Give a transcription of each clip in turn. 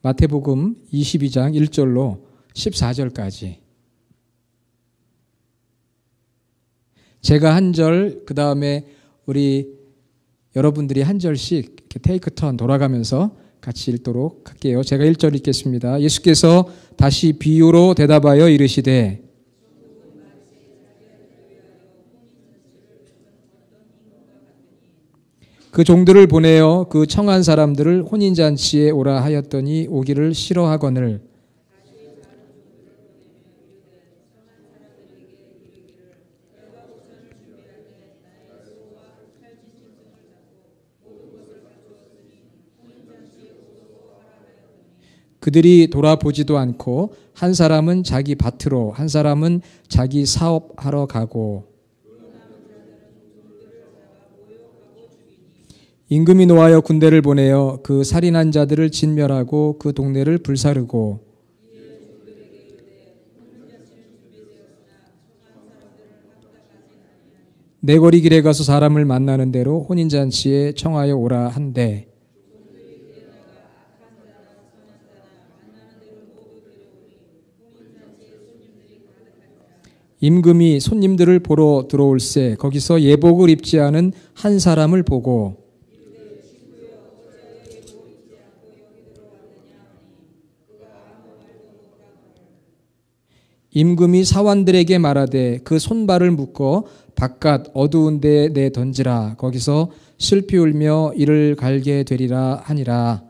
마태복음 22장 1절로 14절까지. 제가 한 절, 그 다음에 우리 여러분들이 한 절씩 이렇게 테이크 턴 돌아가면서 같이 읽도록 할게요. 제가 1절 읽겠습니다. 예수께서 다시 비유로 대답하여 이르시되 그 종들을 보내어 그 청한 사람들을 혼인잔치에 오라 하였더니 오기를 싫어하거늘 그들이 돌아보지도 않고 한 사람은 자기 밭으로 한 사람은 자기 사업하러 가고 임금이 노하여 군대를 보내어 그 살인한 자들을 진멸하고 그 동네를 불사르고 내거리 길에 가서 사람을 만나는 대로 혼인잔치에 청하여 오라 한대 임금이 손님들을 보러 들어올세 거기서 예복을 입지 않은 한 사람을 보고 임금이 사환들에게 말하되 그 손발을 묶어 바깥 어두운 데에 내 던지라 거기서 슬피 울며 이를 갈게 되리라 하니라.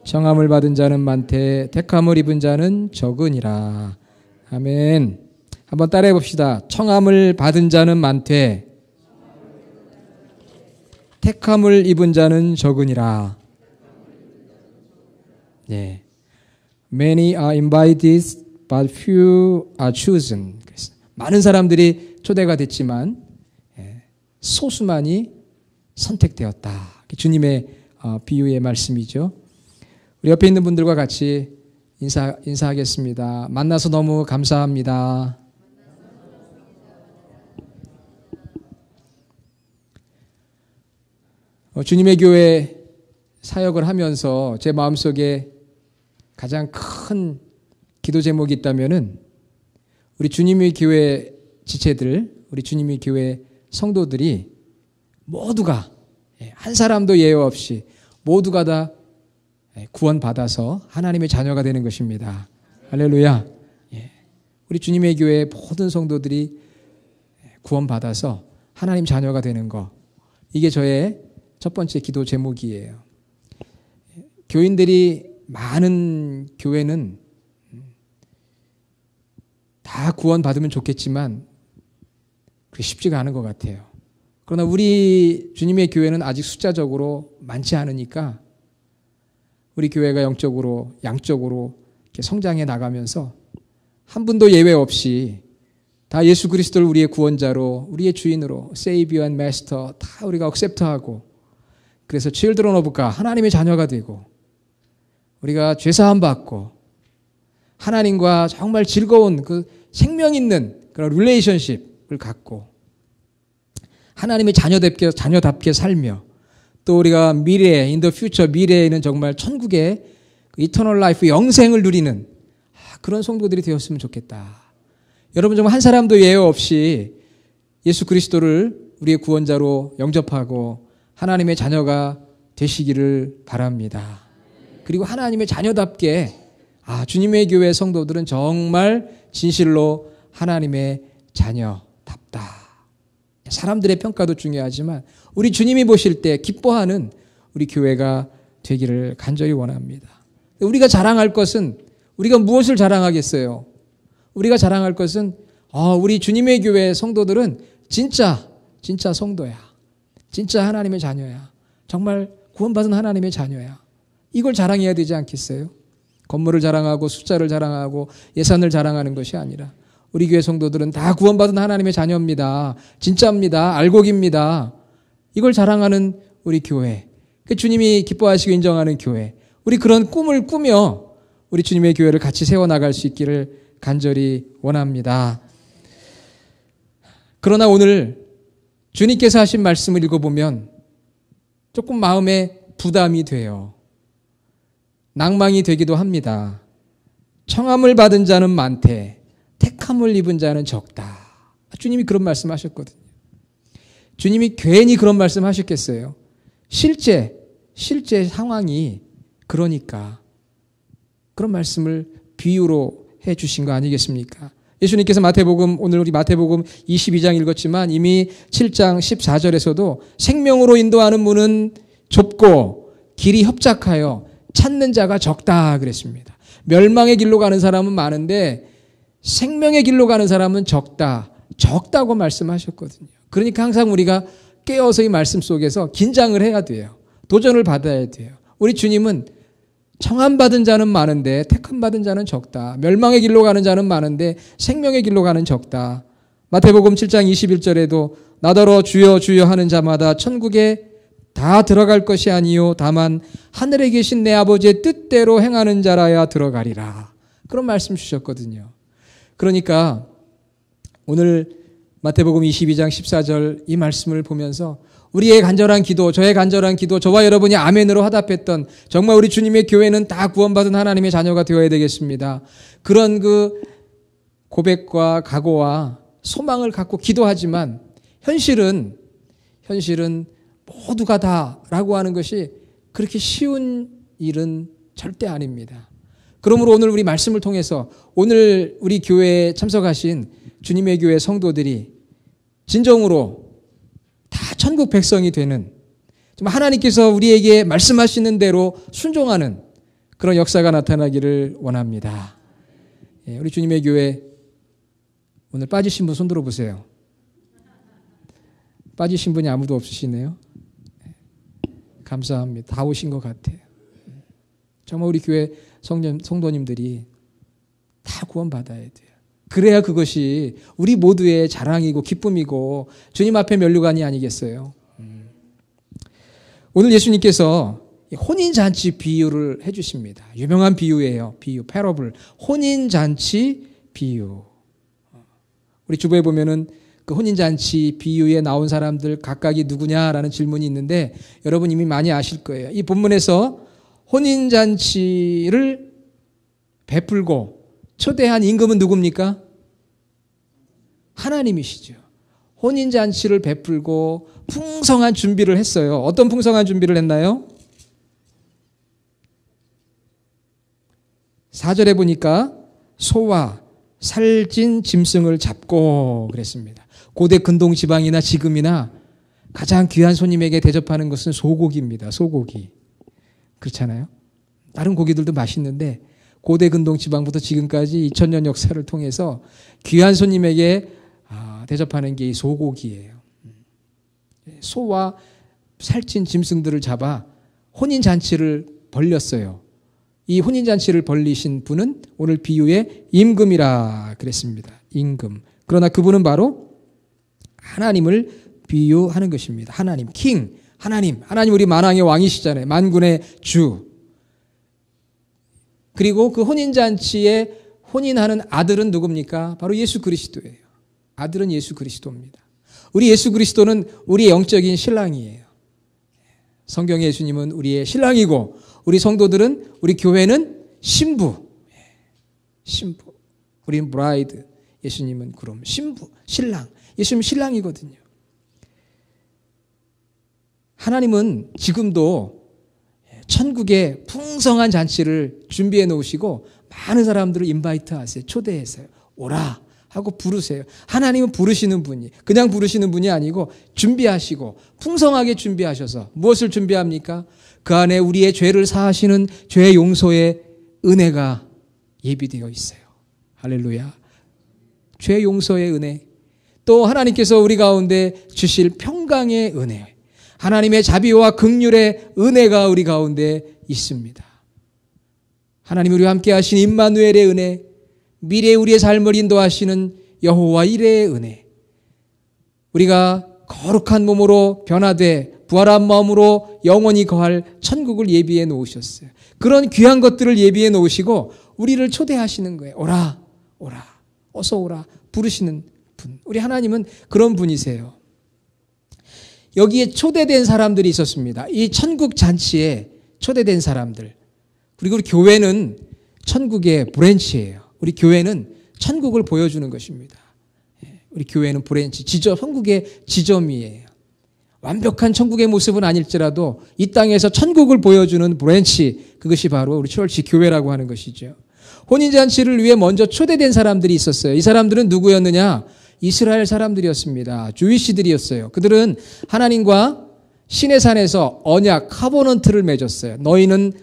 청함을 받은 자는 많되 택함을 입은 자는 적으니라. 아멘. 한번 따라해 봅시다. 청함을 받은 자는 많되 택함을 입은 자는 적으니라. 네. Many are invited, but few are chosen. 많은 사람들이 초대가 됐지만 소수만이 선택되었다. 주님의 비유의 말씀이죠. 우리 옆에 있는 분들과 같이 인사하겠습니다. 만나서 너무 감사합니다. 주님의 교회 사역을 하면서 제 마음속에 가장 큰 기도 제목이 있다면은 우리 주님의 교회 지체들, 우리 주님의 교회 성도들이 모두가 한 사람도 예외 없이 모두가 다 구원받아서 하나님의 자녀가 되는 것입니다. 할렐루야. 우리 주님의 교회 모든 성도들이 구원받아서 하나님 자녀가 되는 것. 이게 저의 첫 번째 기도 제목이에요. 교인들이 많은 교회는 다 구원받으면 좋겠지만 그게 쉽지가 않은 것 같아요. 그러나 우리 주님의 교회는 아직 숫자적으로 많지 않으니까 우리 교회가 영적으로 양적으로 이렇게 성장해 나가면서 한 분도 예외 없이 다 예수 그리스도를 우리의 구원자로 우리의 주인으로 Savior and Master 다 우리가 accept하고 그래서 Children of God 하나님의 자녀가 되고 우리가 죄사함 받고 하나님과 정말 즐거운 그 생명 있는 그런 릴레이션십을 갖고 하나님의 자녀답게 살며 또 우리가 미래에 in the future 미래에는 정말 천국의 eternal life 영생을 누리는 그런 성도들이 되었으면 좋겠다. 여러분 정말 한 사람도 예외 없이 예수 그리스도를 우리의 구원자로 영접하고 하나님의 자녀가 되시기를 바랍니다. 그리고 하나님의 자녀답게 주님의 교회 성도들은 정말 진실로 하나님의 자녀답다. 사람들의 평가도 중요하지만 우리 주님이 보실 때 기뻐하는 우리 교회가 되기를 간절히 원합니다. 우리가 자랑할 것은 우리가 무엇을 자랑하겠어요? 우리가 자랑할 것은 우리 주님의 교회 성도들은 진짜 성도야. 진짜 하나님의 자녀야. 정말 구원받은 하나님의 자녀야. 이걸 자랑해야 되지 않겠어요? 건물을 자랑하고 숫자를 자랑하고 예산을 자랑하는 것이 아니라 우리 교회 성도들은 다 구원받은 하나님의 자녀입니다. 진짜입니다. 알곡입니다. 이걸 자랑하는 우리 교회. 주님이 기뻐하시고 인정하는 교회. 우리 그런 꿈을 꾸며 우리 주님의 교회를 같이 세워나갈 수 있기를 간절히 원합니다. 그러나 오늘 주님께서 하신 말씀을 읽어보면 조금 마음에 부담이 돼요. 낭망이 되기도 합니다. 청함을 받은 자는 많되 택함을 입은 자는 적다. 주님이 그런 말씀하셨거든요. 주님이 괜히 그런 말씀하셨겠어요. 실제 상황이 그러니까 그런 말씀을 비유로 해 주신 거 아니겠습니까? 예수님께서 오늘 우리 마태복음 22장 읽었지만 이미 7장 14절에서도 생명으로 인도하는 문은 좁고 길이 협착하여 찾는 자가 적다 그랬습니다. 멸망의 길로 가는 사람은 많은데 생명의 길로 가는 사람은 적다고 말씀하셨거든요. 그러니까 항상 우리가 깨어서 이 말씀 속에서 긴장을 해야 돼요. 도전을 받아야 돼요. 우리 주님은 청함받은 자는 많은데 택함받은 자는 적다. 멸망의 길로 가는 자는 많은데 생명의 길로 가는 적다. 마태복음 7장 21절에도 나더러 주여 주여 하는 자마다 천국에 다 들어갈 것이 아니요 다만 하늘에 계신 내 아버지의 뜻대로 행하는 자라야 들어가리라. 그런 말씀 주셨거든요. 그러니까 오늘 마태복음 22장 14절 이 말씀을 보면서 우리의 간절한 기도, 저의 간절한 기도, 저와 여러분이 아멘으로 화답했던 정말 우리 주님의 교회는 다 구원받은 하나님의 자녀가 되어야 되겠습니다. 그런 그 고백과 각오와 소망을 갖고 기도하지만 현실은 모두가 다라고 하는 것이 그렇게 쉬운 일은 절대 아닙니다. 그러므로 오늘 우리 말씀을 통해서 오늘 우리 교회에 참석하신 주님의 교회 성도들이 진정으로 다 천국 백성이 되는 정말 하나님께서 우리에게 말씀하시는 대로 순종하는 그런 역사가 나타나기를 원합니다. 우리 주님의 교회 오늘 빠지신 분 손 들어보세요. 빠지신 분이 아무도 없으시네요. 감사합니다. 다 오신 것 같아요. 정말 우리 교회 성도님들이 다 구원받아야 돼요. 그래야 그것이 우리 모두의 자랑이고 기쁨이고 주님 앞에 면류관이 아니겠어요. 오늘 예수님께서 혼인잔치 비유를 해주십니다. 유명한 비유예요. 패러블. 혼인잔치 비유. 우리 주보에 보면은 그 혼인잔치 비유에 나온 사람들 각각이 누구냐라는 질문이 있는데 여러분 이미 많이 아실 거예요. 이 본문에서 혼인잔치를 베풀고 초대한 임금은 누굽니까? 하나님이시죠. 혼인잔치를 베풀고 풍성한 준비를 했어요. 어떤 풍성한 준비를 했나요? 4절에 보니까 소와 살찐 짐승을 잡고 그랬습니다. 고대 근동 지방이나 지금이나 가장 귀한 손님에게 대접하는 것은 소고기입니다. 소고기. 그렇잖아요. 다른 고기들도 맛있는데 고대 근동 지방부터 지금까지 2000년 역사를 통해서 귀한 손님에게 대접하는 게 이 소고기예요. 소와 살찐 짐승들을 잡아 혼인잔치를 벌렸어요. 이 혼인잔치를 벌리신 분은 오늘 비유의 임금이라 그랬습니다. 임금. 그러나 그분은 바로 하나님을 비유하는 것입니다. 하나님, 킹, 하나님 우리 만왕의 왕이시잖아요. 만군의 주. 그리고 그 혼인잔치에 혼인하는 아들은 누굽니까? 바로 예수 그리스도예요. 아들은 예수 그리스도입니다. 우리 예수 그리스도는 우리의 영적인 신랑이에요. 성경의 예수님은 우리의 신랑이고 우리 성도들은 우리 교회는 신부. 우리는 브라이드. 예수님은 그럼 신부, 신랑. 예수님은 신랑이거든요. 하나님은 지금도 천국에 풍성한 잔치를 준비해 놓으시고 많은 사람들을 인바이트 하세요. 초대했어요. 오라 하고 부르세요. 하나님은 부르시는 분이 그냥 부르시는 분이 아니고 준비하시고 풍성하게 준비하셔서 무엇을 준비합니까? 그 안에 우리의 죄를 사하시는 죄 용서의 은혜가 예비되어 있어요. 할렐루야. 죄 용서의 은혜. 또 하나님께서 우리 가운데 주실 평강의 은혜. 하나님의 자비와 긍휼의 은혜가 우리 가운데 있습니다. 하나님 우리와 함께 하신 임마누엘의 은혜, 미래의 우리의 삶을 인도하시는 여호와 이레의 은혜, 우리가 거룩한 몸으로 변화돼 부활한 마음으로 영원히 거할 천국을 예비해 놓으셨어요. 그런 귀한 것들을 예비해 놓으시고 우리를 초대하시는 거예요. 오라, 오라, 어서 오라 부르시는 분. 우리 하나님은 그런 분이세요. 여기에 초대된 사람들이 있었습니다. 이 천국 잔치에 초대된 사람들. 그리고 우리 교회는 천국의 브랜치예요. 우리 교회는 천국을 보여주는 것입니다. 우리 교회는 브랜치, 천국의 지점이에요. 완벽한 천국의 모습은 아닐지라도 이 땅에서 천국을 보여주는 브랜치, 그것이 바로 우리 철치 교회라고 하는 것이죠. 혼인잔치를 위해 먼저 초대된 사람들이 있었어요. 이 사람들은 누구였느냐? 이스라엘 사람들이었습니다. 주이시들이었어요. 그들은 하나님과 시내산에서 언약, 카보넌트를 맺었어요. 너희는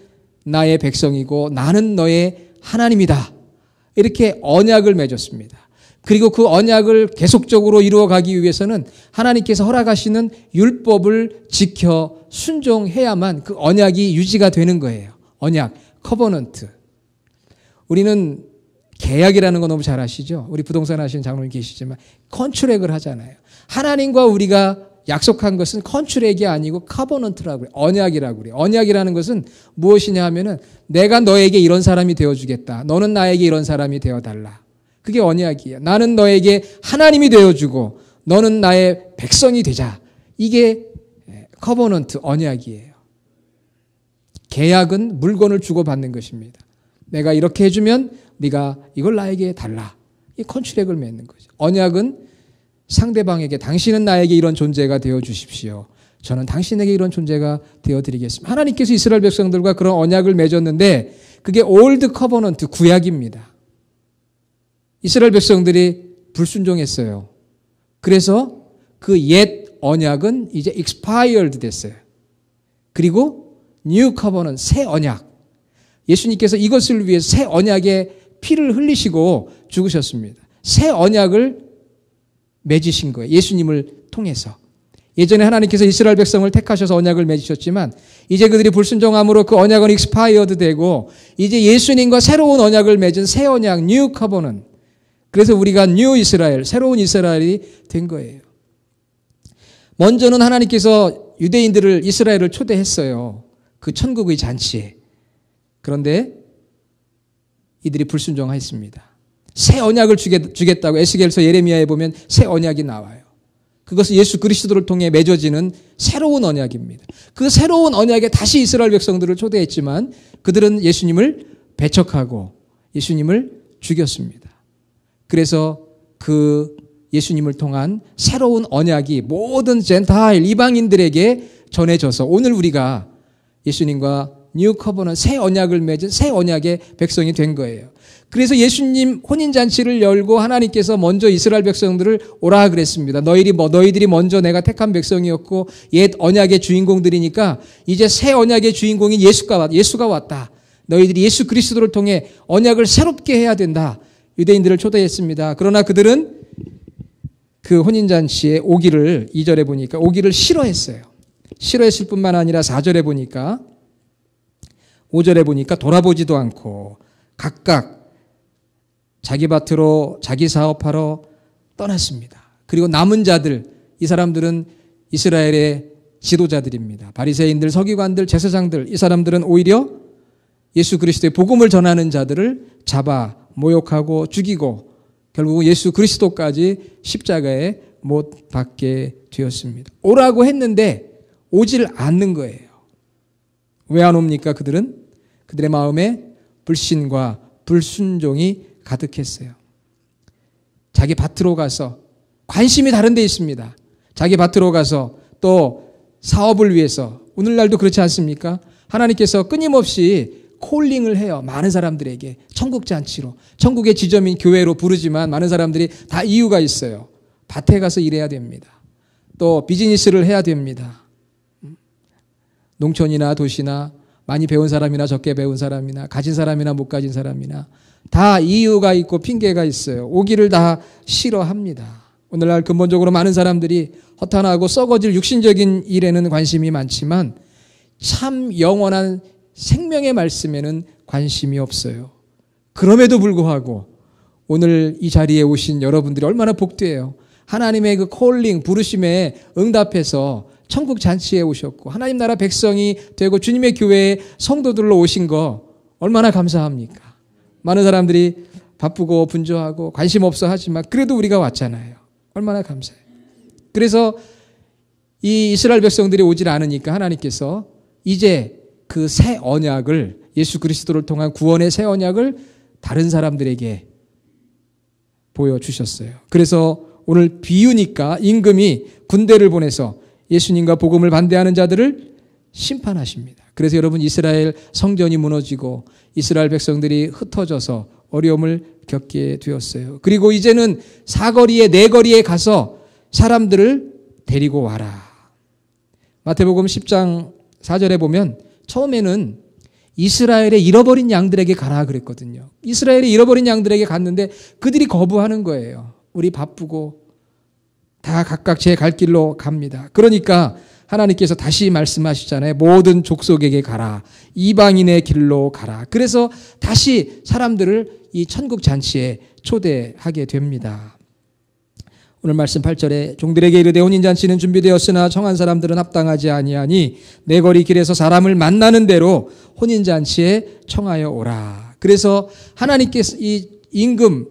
나의 백성이고 나는 너의 하나님이다. 이렇게 언약을 맺었습니다. 그리고 그 언약을 계속적으로 이루어가기 위해서는 하나님께서 허락하시는 율법을 지켜 순종해야만 그 언약이 유지가 되는 거예요. 언약, 커버넌트. 우리는 계약이라는 거 너무 잘 아시죠? 우리 부동산 하시는 장로님 계시지만 컨트랙을 하잖아요. 하나님과 우리가 약속한 것은 컨트랙이 아니고 커버넌트라고 그래요. 언약이라고 그래요. 언약이라는 것은 무엇이냐 하면은 내가 너에게 이런 사람이 되어주겠다. 너는 나에게 이런 사람이 되어달라. 그게 언약이에요. 나는 너에게 하나님이 되어주고 너는 나의 백성이 되자. 이게 커버넌트, 언약이에요. 계약은 물건을 주고받는 것입니다. 내가 이렇게 해주면 네가 이걸 나에게 달라. 이 컨트랙을 맺는 거죠. 언약은 상대방에게 당신은 나에게 이런 존재가 되어주십시오. 저는 당신에게 이런 존재가 되어드리겠습니다. 하나님께서 이스라엘 백성들과 그런 언약을 맺었는데 그게 올드 커버넌트, 구약입니다. 이스라엘 백성들이 불순종했어요. 그래서 그 옛 언약은 이제 expired 됐어요. 그리고 new covenant, 새 언약. 예수님께서 이것을 위해 새 언약의 피를 흘리시고 죽으셨습니다. 새 언약을 맺으신 거예요. 예수님을 통해서. 예전에 하나님께서 이스라엘 백성을 택하셔서 언약을 맺으셨지만 이제 그들이 불순종함으로 그 언약은 expired 되고 이제 예수님과 새로운 언약을 맺은 새 언약, new covenant. 그래서 우리가 뉴 이스라엘, 새로운 이스라엘이 된 거예요. 먼저는 하나님께서 유대인들을, 이스라엘을 초대했어요. 그 천국의 잔치에. 그런데 이들이 불순종했습니다. 새 언약을 주겠다고 에스겔서 예레미야에 보면 새 언약이 나와요. 그것은 예수 그리스도를 통해 맺어지는 새로운 언약입니다. 그 새로운 언약에 다시 이스라엘 백성들을 초대했지만 그들은 예수님을 배척하고 예수님을 죽였습니다. 그래서 그 예수님을 통한 새로운 언약이 모든 젠타일 이방인들에게 전해져서 오늘 우리가 예수님과 뉴 커버넌트 새 언약을 맺은 새 언약의 백성이 된 거예요. 그래서 예수님 혼인잔치를 열고 하나님께서 먼저 이스라엘 백성들을 오라 그랬습니다. 너희들이 먼저 내가 택한 백성이었고 옛 언약의 주인공들이니까 이제 새 언약의 주인공인 예수가 왔다. 너희들이 예수 그리스도를 통해 언약을 새롭게 해야 된다. 유대인들을 초대했습니다. 그러나 그들은 그 혼인잔치에 오기를 2절에 보니까 오기를 싫어했어요. 싫어했을 뿐만 아니라 4절에 보니까 5절에 보니까 돌아보지도 않고 각각 자기 밭으로 자기 사업하러 떠났습니다. 그리고 남은 자들, 이 사람들은 이스라엘의 지도자들입니다. 바리새인들, 서기관들, 제사장들, 이 사람들은 오히려 예수 그리스도의 복음을 전하는 자들을 잡아 모욕하고 죽이고 결국 예수 그리스도까지 십자가에 못 박게 되었습니다. 오라고 했는데 오질 않는 거예요. 왜 안 옵니까? 그들의 마음에 불신과 불순종이 가득했어요. 자기 밭으로 가서 관심이 다른 데 있습니다. 자기 밭으로 가서 또 사업을 위해서 오늘날도 그렇지 않습니까? 하나님께서 끊임없이 콜링을 해요. 많은 사람들에게 천국 잔치로 천국의 지점인 교회로 부르지만 많은 사람들이 다 이유가 있어요. 밭에 가서 일해야 됩니다. 또 비즈니스를 해야 됩니다. 농촌이나 도시나 많이 배운 사람이나 적게 배운 사람이나 가진 사람이나 못 가진 사람이나 다 이유가 있고 핑계가 있어요. 오기를 다 싫어합니다. 오늘날 근본적으로 많은 사람들이 허탄하고 썩어질 육신적인 일에는 관심이 많지만 참 영원한 생명의 말씀에는 관심이 없어요. 그럼에도 불구하고 오늘 이 자리에 오신 여러분들이 얼마나 복되어요. 하나님의 그 콜링, 부르심에 응답해서 천국 잔치에 오셨고 하나님 나라 백성이 되고 주님의 교회에 성도들로 오신 거 얼마나 감사합니까? 많은 사람들이 바쁘고 분주하고 관심 없어 하지만 그래도 우리가 왔잖아요. 얼마나 감사해요. 그래서 이 이스라엘 백성들이 오질 않으니까 하나님께서 이제 그 새 언약을 예수 그리스도를 통한 구원의 새 언약을 다른 사람들에게 보여주셨어요. 그래서 오늘 비유니까 임금이 군대를 보내서 예수님과 복음을 반대하는 자들을 심판하십니다. 그래서 여러분, 이스라엘 성전이 무너지고 이스라엘 백성들이 흩어져서 어려움을 겪게 되었어요. 그리고 이제는 사거리에 네거리에 가서 사람들을 데리고 와라. 마태복음 10장 4절에 보면 처음에는 이스라엘의 잃어버린 양들에게 가라 그랬거든요. 이스라엘의 잃어버린 양들에게 갔는데 그들이 거부하는 거예요. 우리 바쁘고 다 각각 제 갈 길로 갑니다. 그러니까 하나님께서 다시 말씀하시잖아요. 모든 족속에게 가라. 이방인의 길로 가라. 그래서 다시 사람들을 이 천국 잔치에 초대하게 됩니다. 오늘 말씀 8절에 종들에게 이르되 혼인잔치는 준비되었으나 청한 사람들은 합당하지 아니하니 내 거리 길에서 사람을 만나는 대로 혼인잔치에 청하여 오라. 그래서 하나님께서 이 임금,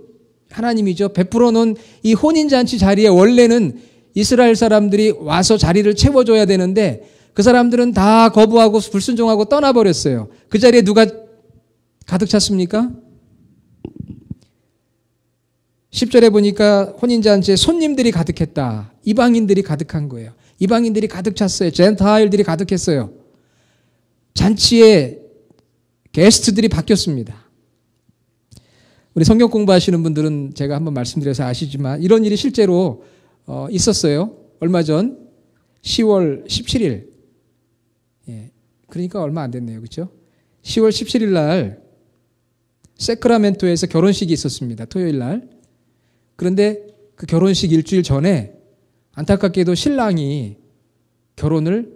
하나님이죠, 베풀어 놓은 이 혼인잔치 자리에 원래는 이스라엘 사람들이 와서 자리를 채워줘야 되는데 그 사람들은 다 거부하고 불순종하고 떠나버렸어요. 그 자리에 누가 가득 찼습니까? 10절에 보니까 혼인잔치에 손님들이 가득했다. 이방인들이 가득한 거예요. 이방인들이 가득 찼어요. 젠타일들이 가득했어요. 잔치에 게스트들이 바뀌었습니다. 우리 성경 공부하시는 분들은 제가 한번 말씀드려서 아시지만 이런 일이 실제로 있었어요. 얼마 전 10월 17일. 예, 그러니까 얼마 안 됐네요. 그렇죠? 10월 17일 날 세크라멘토에서 결혼식이 있었습니다. 토요일 날. 그런데 그 결혼식 일주일 전에 안타깝게도 신랑이 결혼을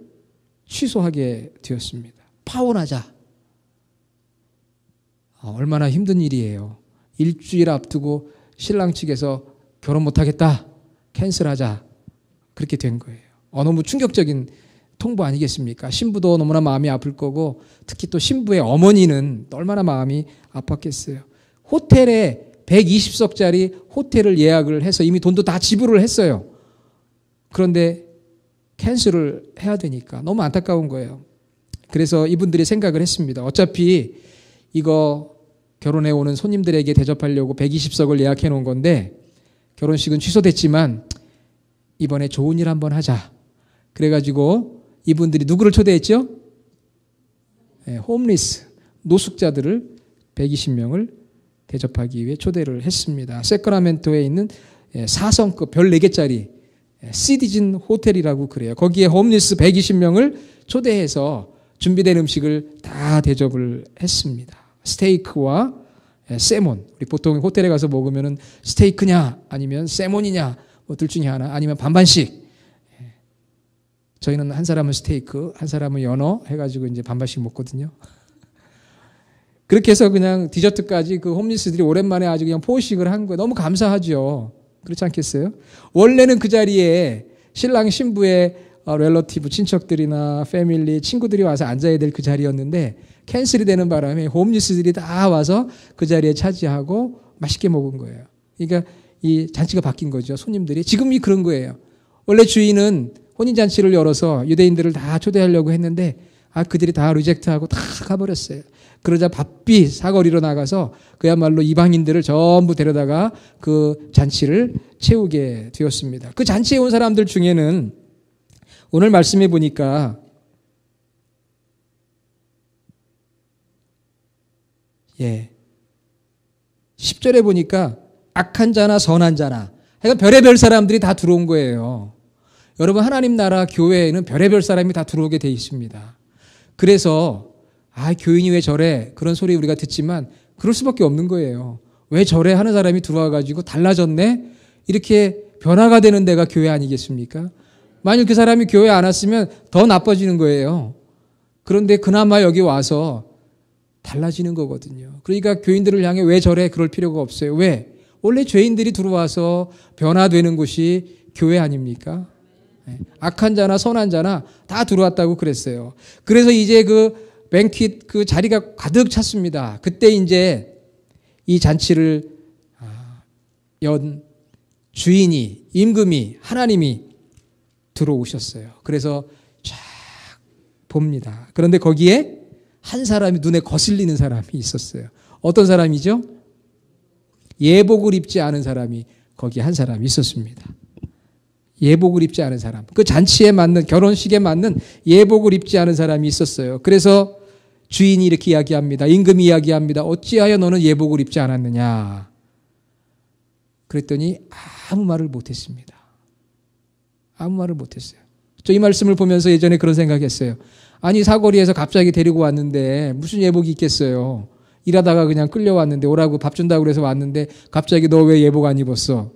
취소하게 되었습니다. 파혼하자. 얼마나 힘든 일이에요. 일주일 앞두고 신랑 측에서 결혼 못하겠다. 캔슬하자. 그렇게 된 거예요. 너무 충격적인 통보 아니겠습니까? 신부도 너무나 마음이 아플 거고 특히 또 신부의 어머니는 얼마나 마음이 아팠겠어요. 호텔에 120석짜리 호텔을 예약을 해서 이미 돈도 다 지불을 했어요. 그런데 캔슬을 해야 되니까 너무 안타까운 거예요. 그래서 이분들이 생각을 했습니다. 어차피 이거 결혼해 오는 손님들에게 대접하려고 120석을 예약해 놓은 건데 결혼식은 취소됐지만 이번에 좋은 일 한번 하자. 그래가지고 이분들이 누구를 초대했죠? 홈리스, 노숙자들을 120명을 대접하기 위해 초대를 했습니다. 세크라멘토에 있는 4성급 별 4개짜리 시티즌 호텔이라고 그래요. 거기에 홈리스 120명을 초대해서 준비된 음식을 다 대접을 했습니다. 스테이크와 세몬. 우리 보통 호텔에 가서 먹으면 스테이크냐 아니면 세몬이냐 뭐 둘 중에 하나 아니면 반반씩. 저희는 한 사람은 스테이크, 한 사람은 연어 해가지고 이제 반반씩 먹거든요. 그렇게 해서 그냥 디저트까지 그 홈리스들이 오랜만에 아주 그냥 포식을 한 거예요. 너무 감사하죠. 그렇지 않겠어요? 원래는 그 자리에 신랑 신부의 relati브 친척들이나 패밀리 친구들이 와서 앉아야 될 그 자리였는데 캔슬이 되는 바람에 홈리스들이 다 와서 그 자리에 차지하고 맛있게 먹은 거예요. 그러니까 이 잔치가 바뀐 거죠. 손님들이 지금이 그런 거예요. 원래 주인은 혼인잔치를 열어서 유대인들을 다 초대하려고 했는데 그들이 다 리젝트하고 다 가버렸어요. 그러자 바삐 사거리로 나가서 그야말로 이방인들을 전부 데려다가 그 잔치를 채우게 되었습니다. 그 잔치에 온 사람들 중에는 오늘 말씀해 보니까 10절에 보니까 악한 자나 선한 자나 그러니까 별의별 사람들이 다 들어온 거예요. 여러분 하나님 나라 교회에는 별의별 사람이 다 들어오게 돼 있습니다. 그래서 교인이 왜 저래 그런 소리 우리가 듣지만 그럴 수밖에 없는 거예요. 왜 저래 하는 사람이 들어와가지고 달라졌네 이렇게 변화가 되는 데가 교회 아니겠습니까? 만일 그 사람이 교회 안 왔으면 더 나빠지는 거예요. 그런데 그나마 여기 와서 달라지는 거거든요. 그러니까 교인들을 향해 왜 저래 그럴 필요가 없어요. 왜? 원래 죄인들이 들어와서 변화되는 곳이 교회 아닙니까? 악한 자나 선한 자나 다 들어왔다고 그랬어요. 그래서 이제 그 뱅퀴 그 자리가 가득 찼습니다. 그때 이제 이 잔치를 연 주인이 임금이 하나님이 들어오셨어요. 그래서 쫙 봅니다. 그런데 거기에 한 사람이 눈에 거슬리는 사람이 있었어요. 어떤 사람이죠? 예복을 입지 않은 사람이 거기 한 사람이 있었습니다. 예복을 입지 않은 사람. 그 잔치에 맞는, 결혼식에 맞는 예복을 입지 않은 사람이 있었어요. 그래서 주인이 이렇게 이야기합니다. 임금이 이야기합니다. 어찌하여 너는 예복을 입지 않았느냐. 그랬더니 아무 말을 못했습니다. 아무 말을 못했어요. 저 이 말씀을 보면서 예전에 그런 생각했어요. 아니 사거리에서 갑자기 데리고 왔는데 무슨 예복이 있겠어요. 일하다가 그냥 끌려왔는데 오라고 밥 준다고 그래서 왔는데 갑자기 너 왜 예복 안 입었어?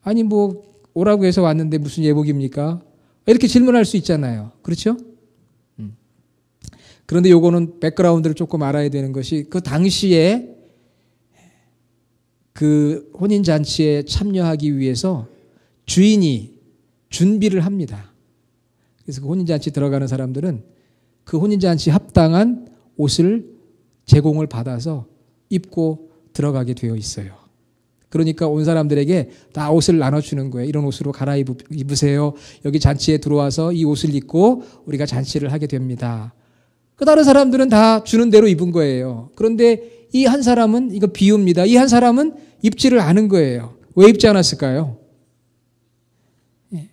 아니 뭐 오라고 해서 왔는데 무슨 예복입니까? 이렇게 질문할 수 있잖아요. 그렇죠? 그런데 요거는 백그라운드를 조금 알아야 되는 것이 그 당시에 그 혼인잔치에 참여하기 위해서 주인이 준비를 합니다. 그래서 그 혼인잔치 들어가는 사람들은 그 혼인잔치 합당한 옷을 제공을 받아서 입고 들어가게 되어 있어요. 그러니까 온 사람들에게 다 옷을 나눠주는 거예요. 이런 옷으로 갈아입으세요. 여기 잔치에 들어와서 이 옷을 입고 우리가 잔치를 하게 됩니다. 그 다른 사람들은 다 주는 대로 입은 거예요. 그런데 이 한 사람은, 이거 비유입니다. 이 한 사람은 입지를 않은 거예요. 왜 입지 않았을까요? 예.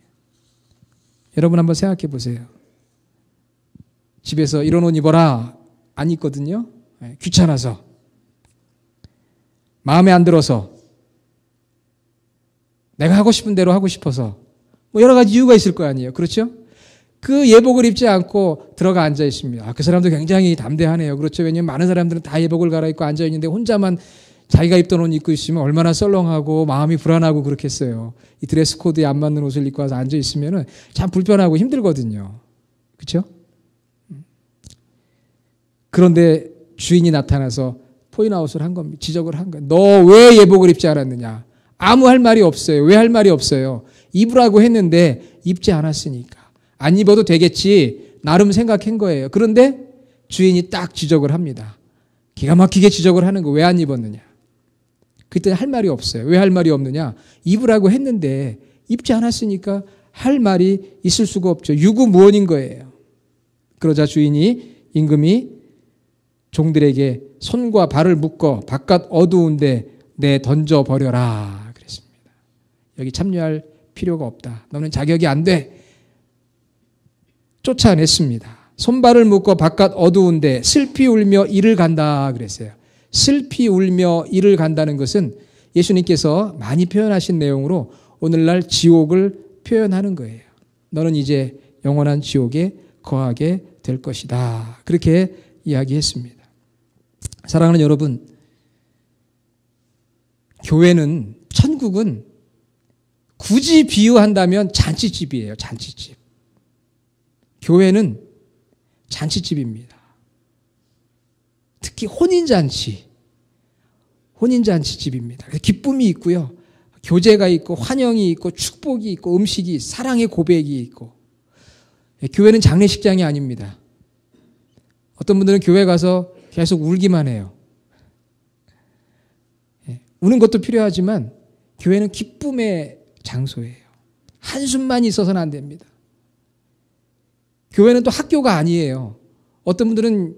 여러분 한번 생각해 보세요. 집에서 이런 옷 입어라. 안 입거든요. 예. 귀찮아서. 마음에 안 들어서. 내가 하고 싶은 대로 하고 싶어서. 뭐 여러 가지 이유가 있을 거 아니에요. 그렇죠? 그 예복을 입지 않고 들어가 앉아 있습니다. 그 사람도 굉장히 담대하네요. 그렇죠. 왜냐하면 많은 사람들은 다 예복을 갈아입고 앉아 있는데 혼자만 자기가 입던 옷 입고 있으면 얼마나 썰렁하고 마음이 불안하고 그렇겠어요. 이 드레스 코드에 안 맞는 옷을 입고 와서 앉아 있으면 참 불편하고 힘들거든요. 그렇죠? 그런데 주인이 나타나서 포인트아웃을 한 겁니다. 지적을 한 거예요. 너 왜 예복을 입지 않았느냐? 아무 할 말이 없어요. 왜 할 말이 없어요? 입으라고 했는데 입지 않았으니까. 안 입어도 되겠지. 나름 생각한 거예요. 그런데 주인이 딱 지적을 합니다. 기가 막히게 지적을 하는 거. 왜 안 입었느냐. 그때 할 말이 없어요. 왜 할 말이 없느냐. 입으라고 했는데 입지 않았으니까 할 말이 있을 수가 없죠. 유구무원인 거예요. 그러자 주인이, 임금이 종들에게 손과 발을 묶어 바깥 어두운데 내 던져버려라 그랬습니다. 여기 참여할 필요가 없다. 너는 자격이 안 돼. 쫓아냈습니다. 손발을 묶어 바깥 어두운데 슬피 울며 이를 간다 그랬어요. 슬피 울며 이를 간다는 것은 예수님께서 많이 표현하신 내용으로 오늘날 지옥을 표현하는 거예요. 너는 이제 영원한 지옥에 거하게 될 것이다. 그렇게 이야기했습니다. 사랑하는 여러분, 교회는, 천국은 굳이 비유한다면 잔치집이에요. 잔치집. 교회는 잔치집입니다. 특히 혼인잔치집입니다. 기쁨이 있고요. 교제가 있고 환영이 있고 축복이 있고 음식이, 사랑의 고백이 있고. 교회는 장례식장이 아닙니다. 어떤 분들은 교회 가서 계속 울기만 해요. 우는 것도 필요하지만 교회는 기쁨의 장소예요. 한숨만 있어서는 안 됩니다. 교회는 또 학교가 아니에요. 어떤 분들은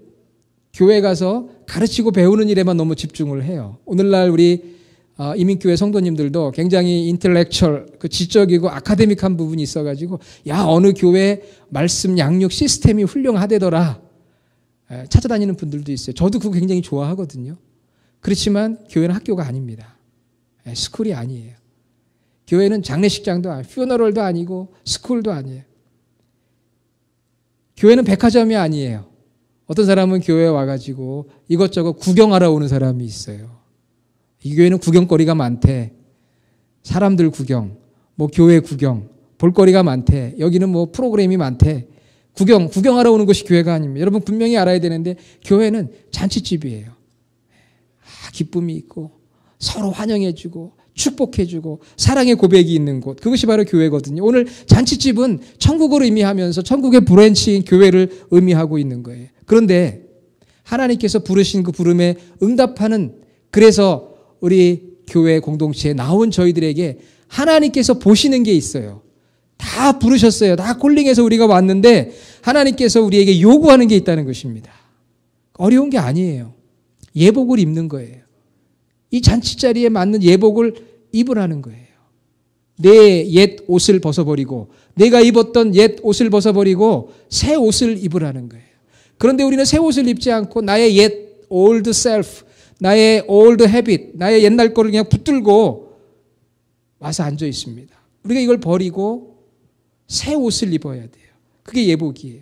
교회 가서 가르치고 배우는 일에만 너무 집중을 해요. 오늘날 우리 이민교회 성도님들도 굉장히 인텔렉츄얼, 그 지적이고 아카데믹한 부분이 있어가지고 야 어느 교회 말씀 양육 시스템이 훌륭하대더라 찾아다니는 분들도 있어요. 저도 그거 굉장히 좋아하거든요. 그렇지만 교회는 학교가 아닙니다. 스쿨이 아니에요. 교회는 장례식장도 아니고 퓨너럴도 아니고 스쿨도 아니에요. 교회는 백화점이 아니에요. 어떤 사람은 교회에 와가지고 이것저것 구경하러 오는 사람이 있어요. 이 교회는 구경거리가 많대. 사람들 구경, 뭐 교회 구경, 볼거리가 많대. 여기는 뭐 프로그램이 많대. 구경하러 오는 것이 교회가 아닙니다. 여러분 분명히 알아야 되는데 교회는 잔치집이에요. 기쁨이 있고 서로 환영해주고 축복해주고 사랑의 고백이 있는 곳, 그것이 바로 교회거든요. 오늘 잔치집은 천국을 의미하면서 천국의 브랜치인 교회를 의미하고 있는 거예요. 그런데 하나님께서 부르신 그 부름에 응답하는, 그래서 우리 교회 공동체에 나온 저희들에게 하나님께서 보시는 게 있어요. 다 부르셨어요. 다 콜링해서 우리가 왔는데 하나님께서 우리에게 요구하는 게 있다는 것입니다. 어려운 게 아니에요. 예복을 입는 거예요. 이 잔치자리에 맞는 예복을 입으라는 거예요. 내 옛 옷을 벗어버리고 내가 입었던 옛 옷을 벗어버리고 새 옷을 입으라는 거예요. 그런데 우리는 새 옷을 입지 않고 나의 옛 old self, 나의 old habit, 나의 옛날 거를 그냥 붙들고 와서 앉아 있습니다. 우리가 이걸 버리고 새 옷을 입어야 돼요. 그게 예복이에요.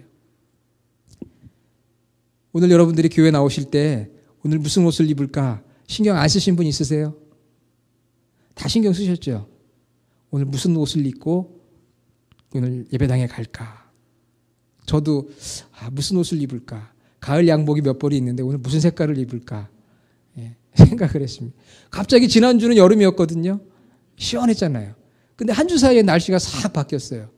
오늘 여러분들이 교회 나오실 때 오늘 무슨 옷을 입을까 신경 안 쓰신 분 있으세요? 다 신경 쓰셨죠? 오늘 무슨 옷을 입고 오늘 예배당에 갈까? 저도 무슨 옷을 입을까? 가을 양복이 몇 벌이 있는데 오늘 무슨 색깔을 입을까? 생각을 했습니다. 갑자기 지난주는 여름이었거든요. 시원했잖아요. 근데 한 주 사이에 날씨가 싹 바뀌었어요.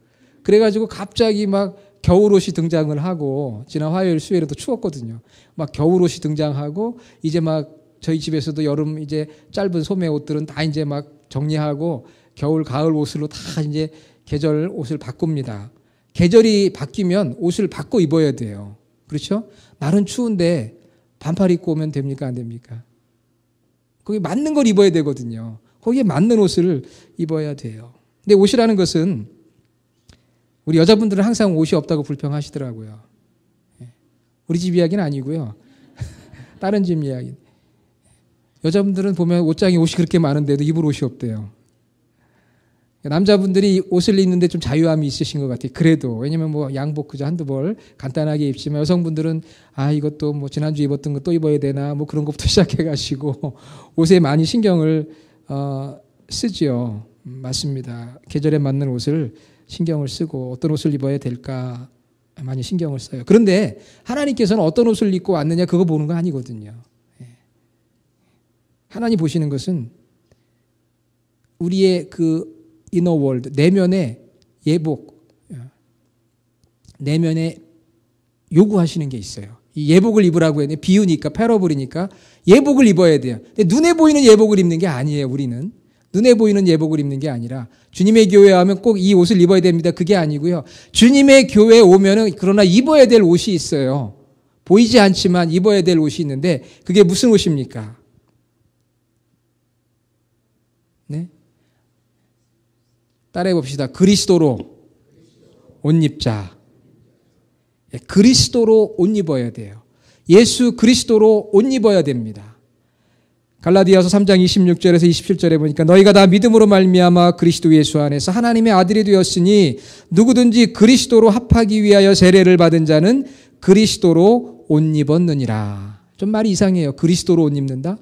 그래가지고 갑자기 막 겨울옷이 등장을 하고 지난 화요일 수요일에 또 추웠거든요. 막 겨울옷이 등장하고 이제 막 저희 집에서도 여름 이제 짧은 소매 옷들은 다 이제 막 정리하고 겨울 가을 옷으로 다 이제 계절 옷을 바꿉니다. 계절이 바뀌면 옷을 바꿔 입어야 돼요. 그렇죠? 날은 추운데 반팔 입고 오면 됩니까? 안 됩니까? 거기에 맞는 걸 입어야 되거든요. 거기에 맞는 옷을 입어야 돼요. 근데 옷이라는 것은 우리 여자분들은 항상 옷이 없다고 불평하시더라고요. 우리 집 이야기는 아니고요. 다른 집 이야기. 여자분들은 보면 옷장에 옷이 그렇게 많은데도 입을 옷이 없대요. 남자분들이 옷을 입는데 좀 자유함이 있으신 것 같아요. 그래도 왜냐면 뭐 양복 그저 한두 벌 간단하게 입지만 여성분들은 이것도 뭐 지난주 입었던 거 또 입어야 되나 뭐 그런 것부터 시작해가지고 옷에 많이 신경을 쓰지요. 맞습니다. 계절에 맞는 옷을 신경을 쓰고 어떤 옷을 입어야 될까 많이 신경을 써요. 그런데 하나님께서는 어떤 옷을 입고 왔느냐 그거 보는 거 아니거든요. 하나님 보시는 것은 우리의 그 inner world, 내면의 예복, 내면에 요구하시는 게 있어요. 이 예복을 입으라고 했는데 비유니까 패러블이니까 예복을 입어야 돼요. 근데 눈에 보이는 예복을 입는 게 아니에요. 우리는 눈에 보이는 예복을 입는 게 아니라 주님의 교회에 오면 꼭 이 옷을 입어야 됩니다. 그게 아니고요. 주님의 교회에 오면은 그러나 입어야 될 옷이 있어요. 보이지 않지만 입어야 될 옷이 있는데 그게 무슨 옷입니까? 네? 따라해 봅시다. 그리스도로 옷 입자. 그리스도로 옷 입어야 돼요. 예수 그리스도로 옷 입어야 됩니다. 갈라디아서 3장 26절에서 27절에 보니까 너희가 다 믿음으로 말미암아 그리스도 예수 안에서 하나님의 아들이 되었으니 누구든지 그리스도로 합하기 위하여 세례를 받은 자는 그리스도로 옷 입었느니라. 좀 말이 이상해요. 그리스도로 옷 입는다?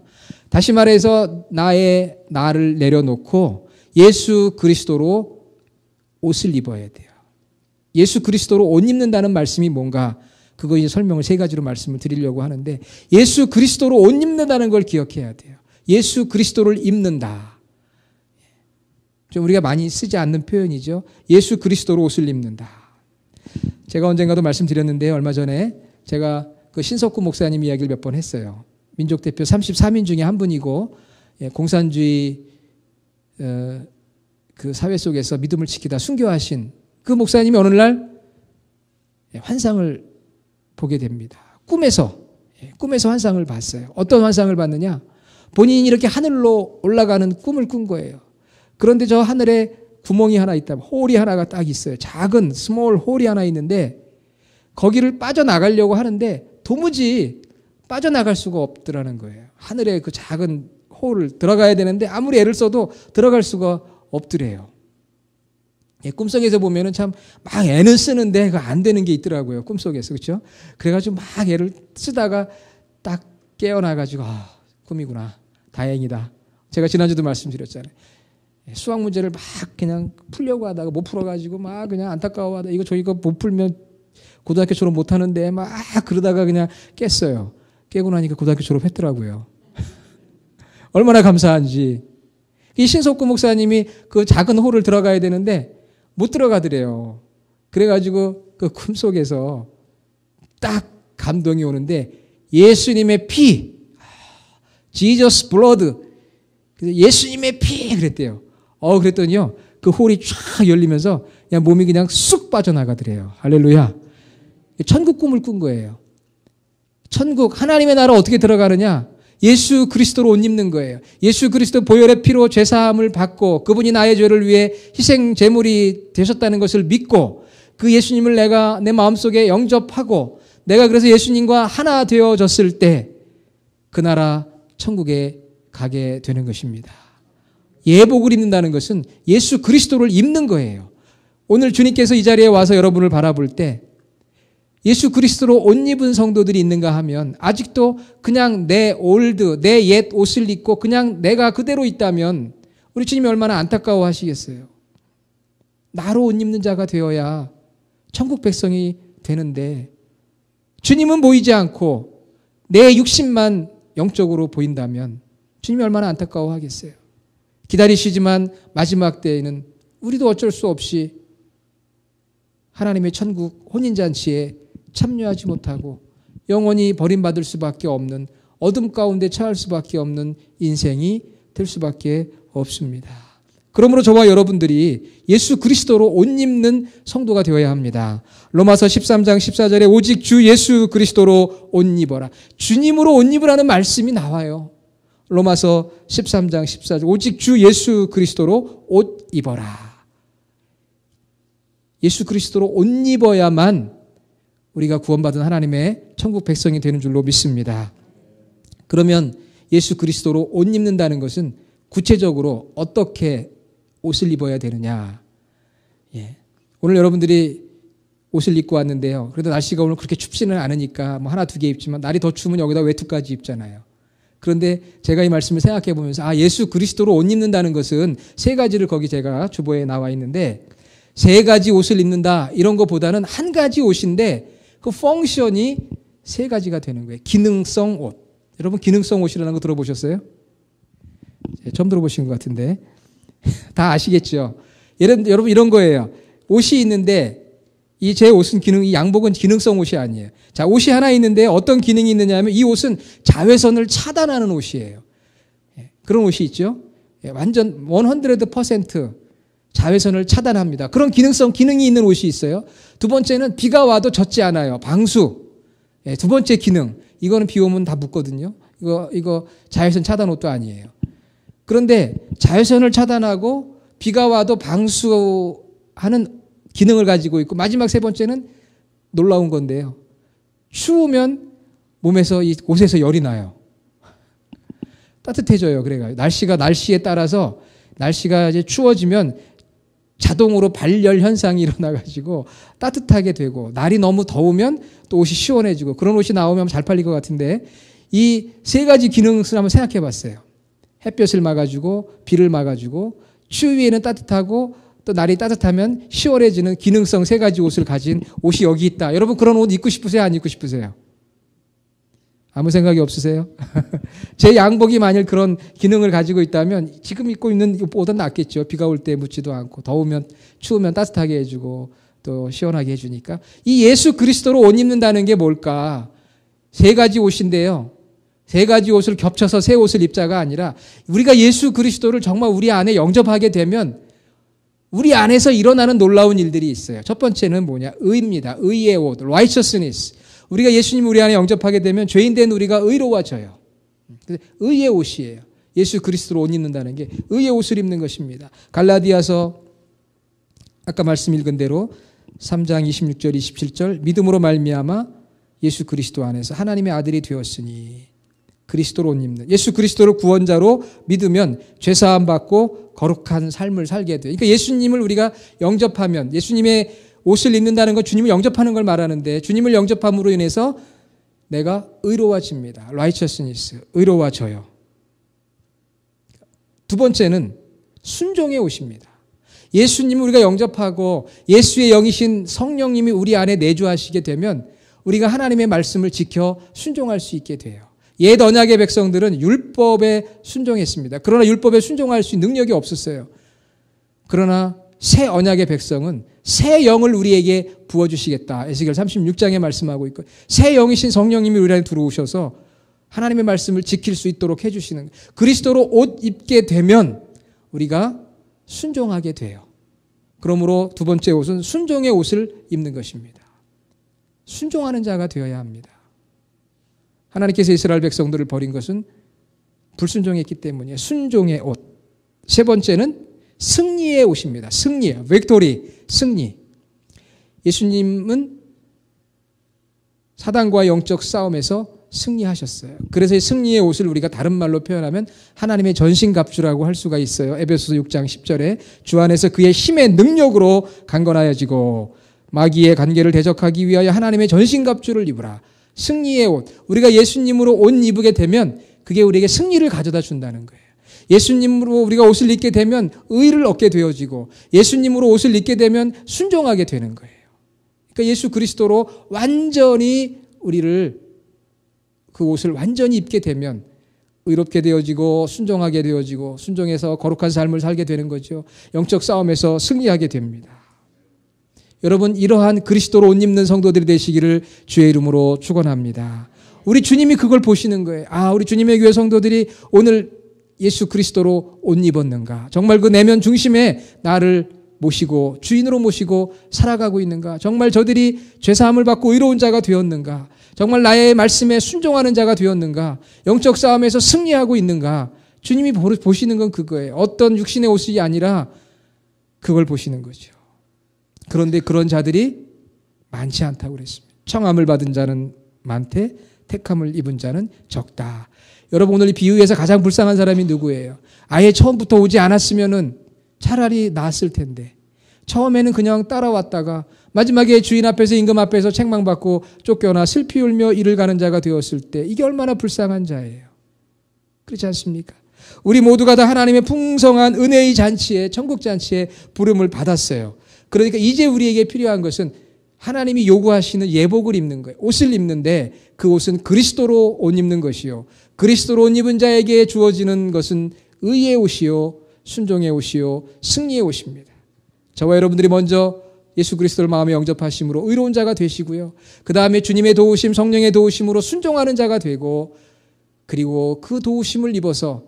다시 말해서 나를 내려놓고 예수 그리스도로 옷을 입어야 돼요. 예수 그리스도로 옷 입는다는 말씀이 뭔가 그거 이제 설명을 세 가지로 말씀을 드리려고 하는데 예수 그리스도로 옷 입는다는 걸 기억해야 돼요. 예수 그리스도를 입는다. 좀 우리가 많이 쓰지 않는 표현이죠. 예수 그리스도로 옷을 입는다. 제가 언젠가도 말씀드렸는데요. 얼마 전에 제가 그 신석구 목사님 이야기를 몇 번 했어요. 민족대표 33인 중에 한 분이고 공산주의 그 사회 속에서 믿음을 지키다 순교하신 그 목사님이 어느 날 환상을 보게 됩니다. 꿈에서 환상을 봤어요. 어떤 환상을 봤느냐? 본인이 이렇게 하늘로 올라가는 꿈을 꾼 거예요. 그런데 저 하늘에 구멍이 하나 있다. 홀이 하나가 딱 있어요. 작은 스몰 홀이 하나 있는데 거기를 빠져나가려고 하는데 도무지 빠져나갈 수가 없더라는 거예요. 하늘에 그 작은 홀을 들어가야 되는데 아무리 애를 써도 들어갈 수가 없더래요. 꿈속에서 보면은 참 막 애는 쓰는데 안 되는 게 있더라고요. 꿈속에서. 그렇죠? 그래가지고 막 애를 쓰다가 딱 깨어나가지고 꿈이구나. 다행이다. 제가 지난주도 말씀드렸잖아요. 수학 문제를 막 그냥 풀려고 하다가 못 풀어가지고 막 그냥 안타까워하다. 저희가 못 풀면 고등학교 졸업 못하는데 막 그러다가 그냥 깼어요. 깨고 나니까 고등학교 졸업했더라고요. 얼마나 감사한지. 이 신석구 목사님이 그 작은 홀을 들어가야 되는데 못 들어가더래요. 그래가지고 그 꿈속에서 딱 감동이 오는데 예수님의 피, Jesus blood, 예수님의 피 그랬대요. 그랬더니요 그 홀이 쫙 열리면서 그냥 몸이 그냥 쑥 빠져나가더래요. 할렐루야. 천국 꿈을 꾼 거예요. 천국, 하나님의 나라 어떻게 들어가느냐? 예수 그리스도로 옷 입는 거예요. 예수 그리스도 보혈의 피로 죄사함을 받고 그분이 나의 죄를 위해 희생 제물이 되셨다는 것을 믿고 그 예수님을 내가 내 마음속에 영접하고 내가 그래서 예수님과 하나 되어졌을 때 그 나라 천국에 가게 되는 것입니다. 예복을 입는다는 것은 예수 그리스도를 입는 거예요. 오늘 주님께서 이 자리에 와서 여러분을 바라볼 때 예수 그리스도로 옷 입은 성도들이 있는가 하면 아직도 그냥 내 옛 옷을 입고 그냥 내가 그대로 있다면 우리 주님이 얼마나 안타까워 하시겠어요. 나로 옷 입는 자가 되어야 천국 백성이 되는데 주님은 보이지 않고 내 육신만 영적으로 보인다면 주님이 얼마나 안타까워 하겠어요. 기다리시지만 마지막 때에는 우리도 어쩔 수 없이 하나님의 천국 혼인잔치에 참여하지 못하고 영원히 버림받을 수밖에 없는 어둠 가운데 처할 수밖에 없는 인생이 될 수밖에 없습니다. 그러므로 저와 여러분들이 예수 그리스도로 옷 입는 성도가 되어야 합니다. 로마서 13장 14절에 오직 주 예수 그리스도로 옷 입어라. 주님으로 옷 입으라는 말씀이 나와요. 로마서 13장 14절 오직 주 예수 그리스도로 옷 입어라. 예수 그리스도로 옷 입어야만 우리가 구원받은 하나님의 천국 백성이 되는 줄로 믿습니다. 그러면 예수 그리스도로 옷 입는다는 것은 구체적으로 어떻게 옷을 입어야 되느냐. 오늘 여러분들이 옷을 입고 왔는데요. 그래도 날씨가 오늘 그렇게 춥지는 않으니까 뭐 하나 두 개 입지만 날이 더 추우면 여기다 외투까지 입잖아요. 그런데 제가 이 말씀을 생각해 보면서 예수 그리스도로 옷 입는다는 것은 세 가지를 거기 제가 주보에 나와 있는데 세 가지 옷을 입는다 이런 것보다는 한 가지 옷인데 그 펑션이 세 가지가 되는 거예요. 기능성 옷. 여러분 기능성 옷이라는 거 들어보셨어요? 처음 들어보신 것 같은데 다 아시겠죠? 여러분 이런 거예요. 옷이 있는데 이 제 옷은 이 양복은 기능성 옷이 아니에요. 자, 옷이 하나 있는데 어떤 기능이 있느냐 하면 이 옷은 자외선을 차단하는 옷이에요. 그런 옷이 있죠? 완전 100% 자외선을 차단합니다. 그런 기능이 있는 옷이 있어요. 두 번째는 비가 와도 젖지 않아요. 방수. 두 번째 기능. 이거는 비 오면 다 묻거든요. 이거 자외선 차단 옷도 아니에요. 그런데 자외선을 차단하고 비가 와도 방수하는 기능을 가지고 있고 마지막 세 번째는 놀라운 건데요. 추우면 몸에서 이 옷에서 열이 나요. 따뜻해져요. 그래가지고 날씨에 따라서 날씨가 이제 추워지면 자동으로 발열 현상이 일어나가지고 따뜻하게 되고 날이 너무 더우면 또 옷이 시원해지고 그런 옷이 나오면 잘 팔릴 것 같은데 이 세 가지 기능을 한번 생각해 봤어요. 햇볕을 막아주고 비를 막아주고 추위에는 따뜻하고 또 날이 따뜻하면 시원해지는 기능성 세 가지 옷을 가진 옷이 여기 있다. 여러분 그런 옷 입고 싶으세요? 안 입고 싶으세요? 아무 생각이 없으세요? 제 양복이 만일 그런 기능을 가지고 있다면 지금 입고 있는 옷보다 낫겠죠. 비가 올 때 묻지도 않고 추우면 따뜻하게 해주고 또 시원하게 해주니까 이 예수 그리스도로 옷 입는다는 게 뭘까? 세 가지 옷인데요. 세 가지 옷을 겹쳐서 새 옷을 입자가 아니라 우리가 예수 그리스도를 정말 우리 안에 영접하게 되면 우리 안에서 일어나는 놀라운 일들이 있어요. 첫 번째는 뭐냐? 의입니다. 의의 옷, righteousness. 우리가 예수님 우리 안에 영접하게 되면 죄인된 우리가 의로워져요. 의의 옷이에요. 예수 그리스도로 옷 입는다는 게 의의 옷을 입는 것입니다. 갈라디아서 아까 말씀 읽은 대로 3장 26절 27절 믿음으로 말미암아 예수 그리스도 안에서 하나님의 아들이 되었으니 그리스도로 옷 입는 예수 그리스도를 구원자로 믿으면 죄사함 받고 거룩한 삶을 살게 돼요. 그러니까 예수님을 우리가 영접하면 예수님의 옷을 입는다는 건 주님을 영접하는 걸 말하는데 주님을 영접함으로 인해서 내가 의로워집니다. righteousness, 의로워져요. 두 번째는 순종의 옷입니다. 예수님을 우리가 영접하고 예수의 영이신 성령님이 우리 안에 내주하시게 되면 우리가 하나님의 말씀을 지켜 순종할 수 있게 돼요. 옛 언약의 백성들은 율법에 순종했습니다. 그러나 율법에 순종할 수 있는 능력이 없었어요. 그러나 새 언약의 백성은 새 영을 우리에게 부어주시겠다. 에스겔 36장에 말씀하고 있고 새 영이신 성령님이 우리 안에 들어오셔서 하나님의 말씀을 지킬 수 있도록 해주시는 그리스도로 옷 입게 되면 우리가 순종하게 돼요. 그러므로 두 번째 옷은 순종의 옷을 입는 것입니다. 순종하는 자가 되어야 합니다. 하나님께서 이스라엘 백성들을 버린 것은 불순종했기 때문이에요. 순종의 옷. 세 번째는 승리의 옷입니다. 승리예요. 빅토리, 승리. 예수님은 사단과 영적 싸움에서 승리하셨어요. 그래서 이 승리의 옷을 우리가 다른 말로 표현하면 하나님의 전신갑주라고 할 수가 있어요. 에베소서 6장 10절에 주 안에서 그의 힘의 능력으로 강건하여지고 마귀의 관계를 대적하기 위하여 하나님의 전신갑주를 입으라. 승리의 옷. 우리가 예수님으로 옷 입게 되면 그게 우리에게 승리를 가져다 준다는 거예요. 예수님으로 우리가 옷을 입게 되면 의를 얻게 되어지고 예수님으로 옷을 입게 되면 순종하게 되는 거예요. 그러니까 예수 그리스도로 완전히 우리를 그 옷을 완전히 입게 되면 의롭게 되어지고 순종하게 되어지고 순종해서 거룩한 삶을 살게 되는 거죠. 영적 싸움에서 승리하게 됩니다. 여러분 이러한 그리스도로 옷 입는 성도들이 되시기를 주의 이름으로 축원합니다. 우리 주님이 그걸 보시는 거예요. 아, 우리 주님의 교회 성도들이 오늘 예수 그리스도로 옷 입었는가? 정말 그 내면 중심에 나를 모시고 주인으로 모시고 살아가고 있는가? 정말 저들이 죄사함을 받고 의로운 자가 되었는가? 정말 나의 말씀에 순종하는 자가 되었는가? 영적 싸움에서 승리하고 있는가? 주님이 보시는 건 그거예요. 어떤 육신의 옷이 아니라 그걸 보시는 거죠. 그런데 그런 자들이 많지 않다고 그랬습니다. 청함을 받은 자는 많되 택함을 입은 자는 적다. 여러분 오늘 이 비유에서 가장 불쌍한 사람이 누구예요? 아예 처음부터 오지 않았으면은 차라리 나았을 텐데 처음에는 그냥 따라왔다가 마지막에 주인 앞에서 임금 앞에서 책망받고 쫓겨나 슬피 울며 이를 가는 자가 되었을 때 이게 얼마나 불쌍한 자예요. 그렇지 않습니까? 우리 모두가 다 하나님의 풍성한 은혜의 잔치에 천국 잔치에 부름을 받았어요. 그러니까 이제 우리에게 필요한 것은 하나님이 요구하시는 예복을 입는 거예요. 옷을 입는데 그 옷은 그리스도로 옷 입는 것이요. 그리스도로 옷 입은 자에게 주어지는 것은 의의 옷이요. 순종의 옷이요. 승리의 옷입니다. 저와 여러분들이 먼저 예수 그리스도를 마음에 영접하심으로 의로운 자가 되시고요. 그 다음에 주님의 도우심, 성령의 도우심으로 순종하는 자가 되고 그리고 그 도우심을 입어서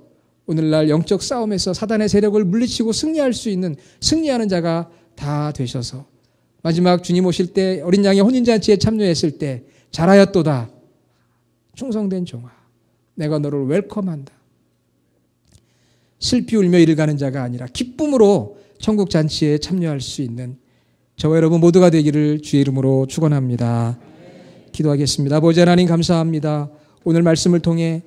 오늘날 영적 싸움에서 사단의 세력을 물리치고 승리할 수 있는 승리하는 자가 다 되셔서 마지막 주님 오실 때 어린 양의 혼인잔치에 참여했을 때 잘하였도다. 충성된 종아. 내가 너를 웰컴한다. 슬피 울며 이를 가는 자가 아니라 기쁨으로 천국 잔치에 참여할 수 있는 저와 여러분 모두가 되기를 주의 이름으로 축원합니다. 기도하겠습니다. 아버지 하나님 감사합니다. 오늘 말씀을 통해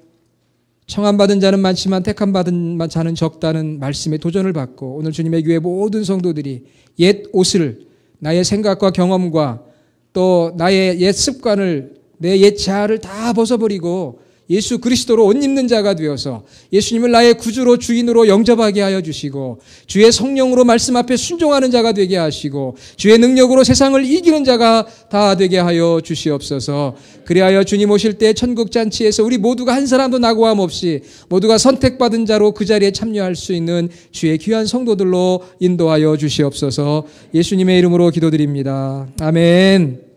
청함받은 자는 많지만 택함받은 자는 적다는 말씀에 도전을 받고 오늘 주님의 교회 모든 성도들이 옛 옷을 나의 생각과 경험과 또 나의 옛 습관을 내 옛 자아를 다 벗어버리고 예수 그리스도로 옷 입는 자가 되어서 예수님을 나의 구주로 주인으로 영접하게 하여 주시고 주의 성령으로 말씀 앞에 순종하는 자가 되게 하시고 주의 능력으로 세상을 이기는 자가 다 되게 하여 주시옵소서. 그리하여 주님 오실 때 천국 잔치에서 우리 모두가 한 사람도 낙오함 없이 모두가 선택받은 자로 그 자리에 참여할 수 있는 주의 귀한 성도들로 인도하여 주시옵소서. 예수님의 이름으로 기도드립니다. 아멘.